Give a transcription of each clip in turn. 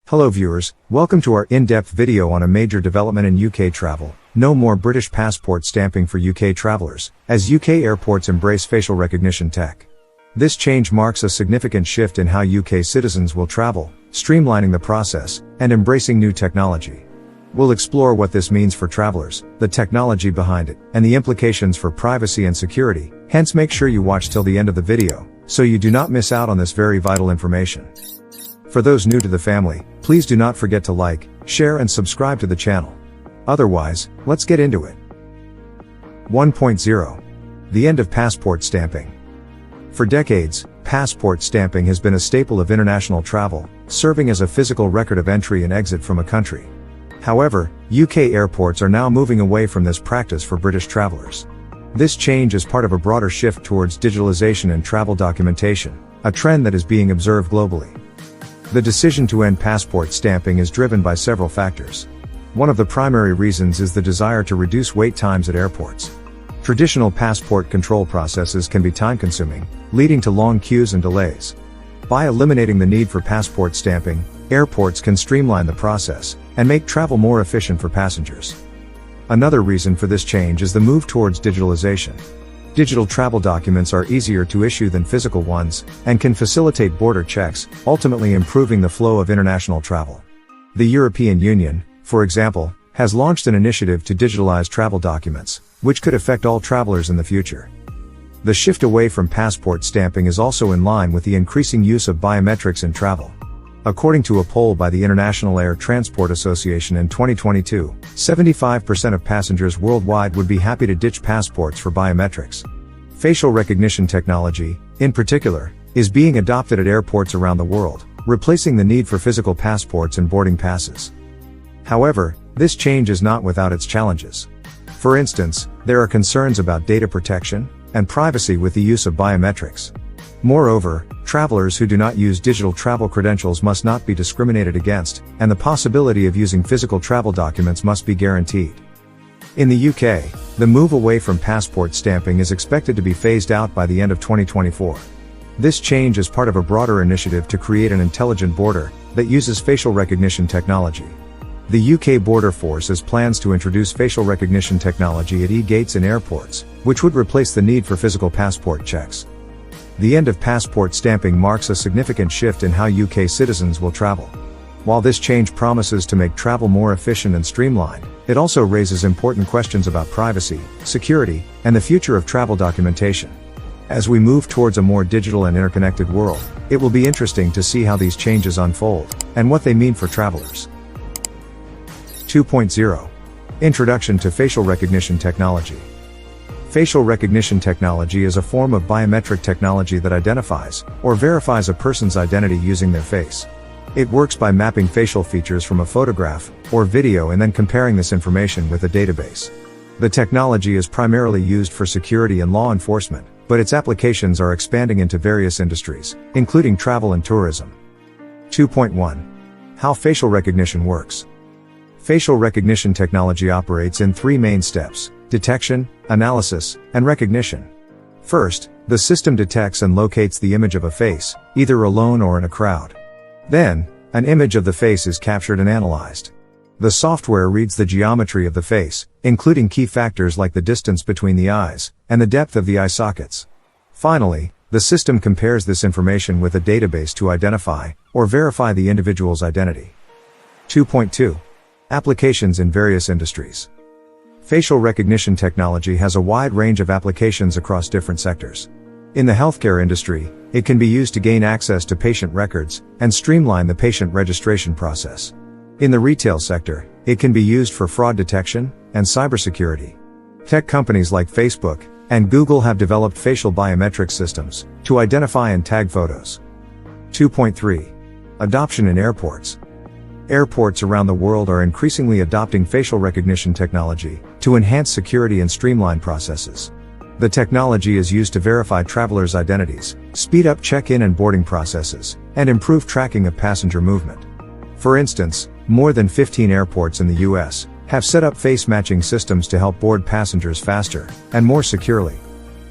Hello viewers, welcome to our in-depth video on a major development in UK travel. No more British passport stamping for UK travelers, as UK airports embrace facial recognition tech. This change marks a significant shift in how UK citizens will travel, streamlining the process, and embracing new technology. We'll explore what this means for travelers, the technology behind it, and the implications for privacy and security, hence make sure you watch till the end of the video, so you do not miss out on this very vital information. For those new to the family, please do not forget to like, share and subscribe to the channel. Otherwise, let's get into it. 1.0. The end of passport stamping. For decades, passport stamping has been a staple of international travel, serving as a physical record of entry and exit from a country. However, UK airports are now moving away from this practice for British travelers. This change is part of a broader shift towards digitalization in travel documentation, a trend that is being observed globally. The decision to end passport stamping is driven by several factors. One of the primary reasons is the desire to reduce wait times at airports. Traditional passport control processes can be time-consuming, leading to long queues and delays. By eliminating the need for passport stamping, airports can streamline the process and make travel more efficient for passengers. Another reason for this change is the move towards digitalization. Digital travel documents are easier to issue than physical ones, and can facilitate border checks, ultimately improving the flow of international travel. The European Union, for example, has launched an initiative to digitalize travel documents, which could affect all travelers in the future. The shift away from passport stamping is also in line with the increasing use of biometrics in travel. According to a poll by the International Air Transport Association in 2022, 75% of passengers worldwide would be happy to ditch passports for biometrics. Facial recognition technology, in particular, is being adopted at airports around the world, replacing the need for physical passports and boarding passes. However, this change is not without its challenges. For instance, there are concerns about data protection and privacy with the use of biometrics. Moreover, travelers who do not use digital travel credentials must not be discriminated against, and the possibility of using physical travel documents must be guaranteed. In the UK, the move away from passport stamping is expected to be phased out by the end of 2024. This change is part of a broader initiative to create an intelligent border that uses facial recognition technology. The UK Border Force has plans to introduce facial recognition technology at e-gates in airports, which would replace the need for physical passport checks. The end of passport stamping marks a significant shift in how UK citizens will travel. While this change promises to make travel more efficient and streamlined, it also raises important questions about privacy, security, and the future of travel documentation. As we move towards a more digital and interconnected world, it will be interesting to see how these changes unfold, and what they mean for travelers. 2.0. Introduction to facial recognition technology. Facial recognition technology is a form of biometric technology that identifies or verifies a person's identity using their face. It works by mapping facial features from a photograph or video and then comparing this information with a database. The technology is primarily used for security and law enforcement, but its applications are expanding into various industries, including travel and tourism. 2.1. How facial recognition works. Facial recognition technology operates in three main steps: detection, analysis, and recognition. First, the system detects and locates the image of a face, either alone or in a crowd. Then, an image of the face is captured and analyzed. The software reads the geometry of the face, including key factors like the distance between the eyes, and the depth of the eye sockets. Finally, the system compares this information with a database to identify or verify the individual's identity. 2.2. Applications in various industries. Facial recognition technology has a wide range of applications across different sectors. In the healthcare industry, it can be used to gain access to patient records and streamline the patient registration process. In the retail sector, it can be used for fraud detection and cybersecurity. Tech companies like Facebook and Google have developed facial biometric systems to identify and tag photos. 2.3. Adoption in airports. Airports around the world are increasingly adopting facial recognition technology to enhance security and streamline processes. The technology is used to verify travelers' identities, speed up check-in and boarding processes, and improve tracking of passenger movement. For instance, more than 15 airports in the US have set up face-matching systems to help board passengers faster and more securely.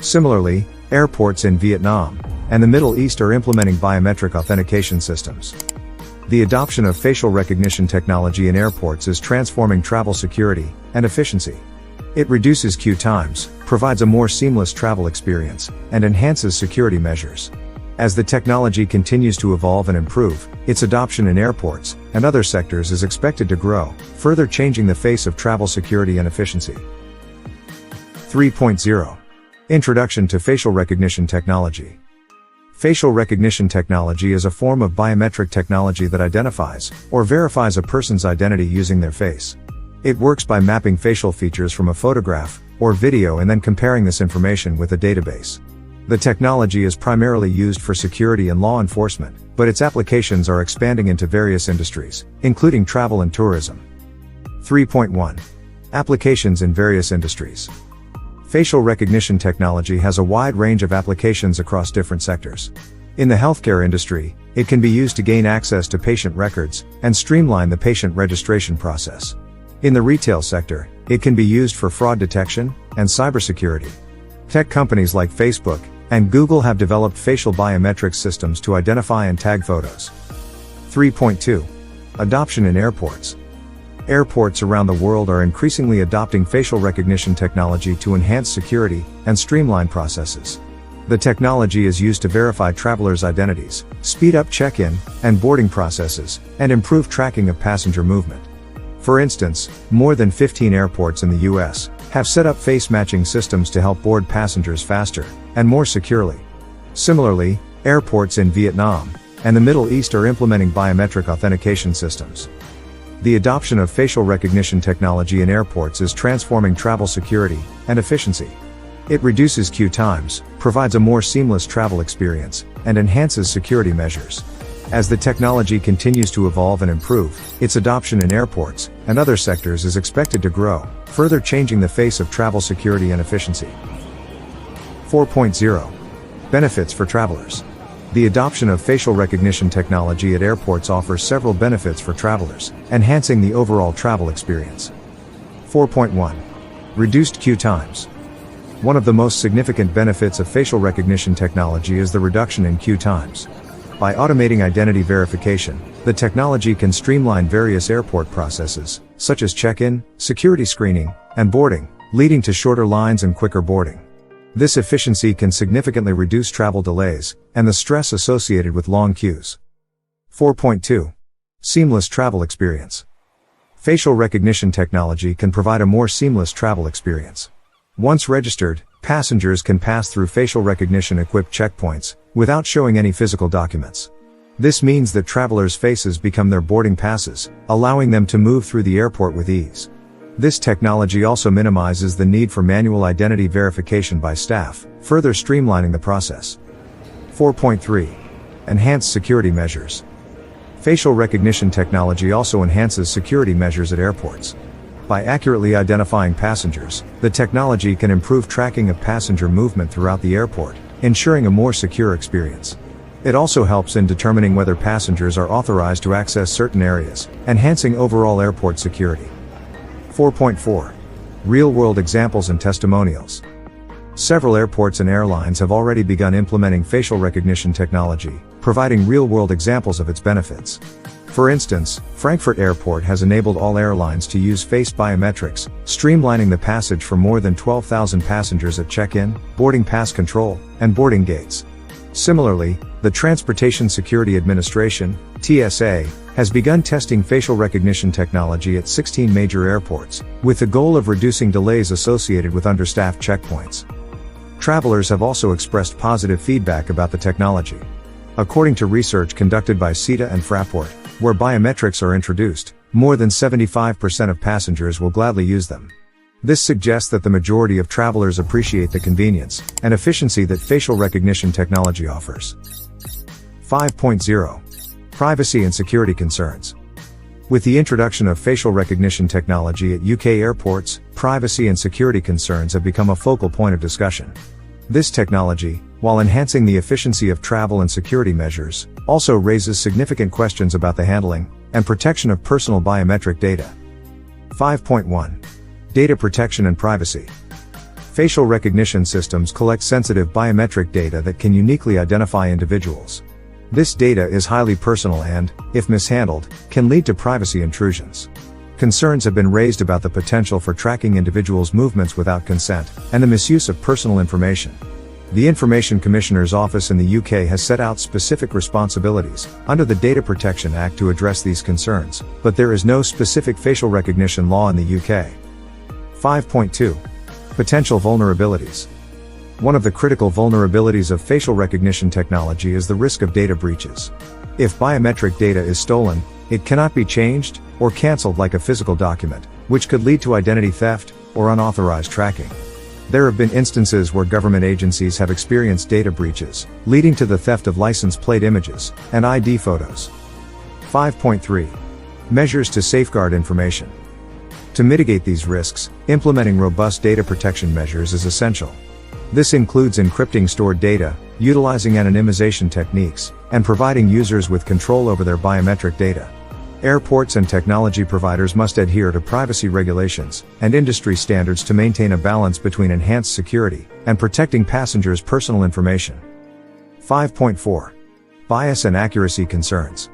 Similarly, airports in Vietnam and the Middle East are implementing biometric authentication systems. The adoption of facial recognition technology in airports is transforming travel security and efficiency. It reduces queue times, provides a more seamless travel experience, and enhances security measures. As the technology continues to evolve and improve, its adoption in airports and other sectors is expected to grow, further changing the face of travel security and efficiency. 3.0. Introduction to facial recognition technology. Facial recognition technology is a form of biometric technology that identifies or verifies a person's identity using their face. It works by mapping facial features from a photograph or video and then comparing this information with a database. The technology is primarily used for security and law enforcement, but its applications are expanding into various industries, including travel and tourism. 3.1. Applications in various industries. Facial recognition technology has a wide range of applications across different sectors. In the healthcare industry, it can be used to gain access to patient records and streamline the patient registration process. In the retail sector, it can be used for fraud detection and cybersecurity. Tech companies like Facebook and Google have developed facial biometric systems to identify and tag photos. 3.2. Adoption in airports. Airports around the world are increasingly adopting facial recognition technology to enhance security and streamline processes. The technology is used to verify travelers' identities, speed up check-in and boarding processes, and improve tracking of passenger movement. For instance, more than 15 airports in the US have set up face matching systems to help board passengers faster and more securely. Similarly, airports in Vietnam and the Middle East are implementing biometric authentication systems. The adoption of facial recognition technology in airports is transforming travel security and efficiency. It reduces queue times, provides a more seamless travel experience, and enhances security measures. As the technology continues to evolve and improve, its adoption in airports and other sectors is expected to grow, further changing the face of travel security and efficiency. 4.0. Benefits for travelers. The adoption of facial recognition technology at airports offers several benefits for travelers, enhancing the overall travel experience. 4.1. Reduced queue times. One of the most significant benefits of facial recognition technology is the reduction in queue times. By automating identity verification, the technology can streamline various airport processes, such as check-in, security screening, and boarding, leading to shorter lines and quicker boarding. This efficiency can significantly reduce travel delays and the stress associated with long queues. 4.2. Seamless travel experience. Facial recognition technology can provide a more seamless travel experience. Once registered, passengers can pass through facial recognition-equipped checkpoints without showing any physical documents. This means that travelers' faces become their boarding passes, allowing them to move through the airport with ease. This technology also minimizes the need for manual identity verification by staff, further streamlining the process. 4.3. Enhanced security measures. Facial recognition technology also enhances security measures at airports. By accurately identifying passengers, the technology can improve tracking of passenger movement throughout the airport, ensuring a more secure experience. It also helps in determining whether passengers are authorized to access certain areas, enhancing overall airport security. 4.4. Real-world examples and testimonials. Several airports and airlines have already begun implementing facial recognition technology, providing real-world examples of its benefits. For instance, Frankfurt Airport has enabled all airlines to use face biometrics, streamlining the passage for more than 12,000 passengers at check-in, boarding pass control, and boarding gates. Similarly, the Transportation Security Administration, TSA, has begun testing facial recognition technology at 16 major airports, with the goal of reducing delays associated with understaffed checkpoints. Travelers have also expressed positive feedback about the technology. According to research conducted by CETA and Fraport, where biometrics are introduced, more than 75% of passengers will gladly use them. This suggests that the majority of travelers appreciate the convenience and efficiency that facial recognition technology offers. 5.0. Privacy and security concerns. With the introduction of facial recognition technology at UK airports, privacy and security concerns have become a focal point of discussion. This technology, while enhancing the efficiency of travel and security measures, also raises significant questions about the handling and protection of personal biometric data. 5.1. Data protection and privacy. Facial recognition systems collect sensitive biometric data that can uniquely identify individuals. This data is highly personal and, if mishandled, can lead to privacy intrusions. Concerns have been raised about the potential for tracking individuals' movements without consent, and the misuse of personal information. The Information Commissioner's Office in the UK has set out specific responsibilities under the Data Protection Act to address these concerns, but there is no specific facial recognition law in the UK. 5.2. Potential vulnerabilities. One of the critical vulnerabilities of facial recognition technology is the risk of data breaches. If biometric data is stolen, it cannot be changed or cancelled like a physical document, which could lead to identity theft or unauthorized tracking. There have been instances where government agencies have experienced data breaches, leading to the theft of license plate images and ID photos. 5.3. Measures to safeguard information. To mitigate these risks, implementing robust data protection measures is essential. This includes encrypting stored data, utilizing anonymization techniques, and providing users with control over their biometric data. Airports and technology providers must adhere to privacy regulations and industry standards to maintain a balance between enhanced security and protecting passengers' personal information. 5.4. Bias and accuracy concerns.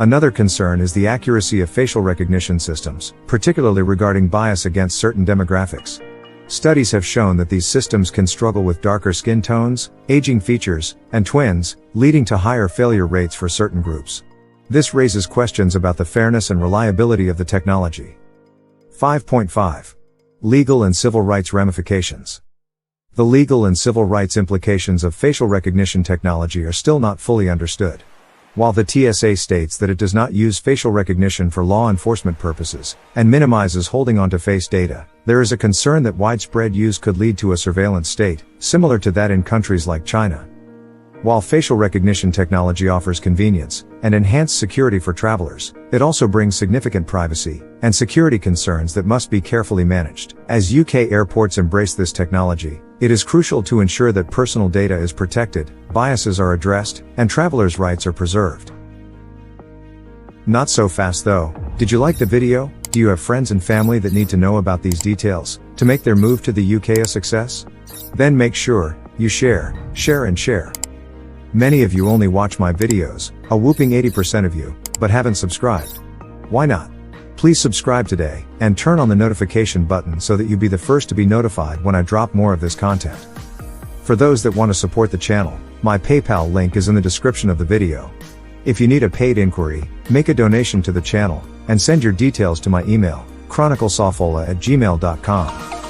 Another concern is the accuracy of facial recognition systems, particularly regarding bias against certain demographics. Studies have shown that these systems can struggle with darker skin tones, aging features, and twins, leading to higher failure rates for certain groups. This raises questions about the fairness and reliability of the technology. 5.5. Legal and civil rights ramifications. The legal and civil rights implications of facial recognition technology are still not fully understood. While the TSA states that it does not use facial recognition for law enforcement purposes, and minimizes holding onto face data, there is a concern that widespread use could lead to a surveillance state, similar to that in countries like China. While facial recognition technology offers convenience and enhanced security for travelers, it also brings significant privacy and security concerns that must be carefully managed. As UK airports embrace this technology, it is crucial to ensure that personal data is protected, biases are addressed, and travelers' rights are preserved. Not so fast though. Did you like the video? Do you have friends and family that need to know about these details to make their move to the UK a success? Then make sure you share, and share. Many of you only watch my videos, a whooping 80% of you, but haven't subscribed. Why not? Please subscribe today, and turn on the notification button so that you be the first to be notified when I drop more of this content. For those that want to support the channel, my PayPal link is in the description of the video. If you need a paid inquiry, make a donation to the channel, and send your details to my email, chroniclesofola@gmail.com.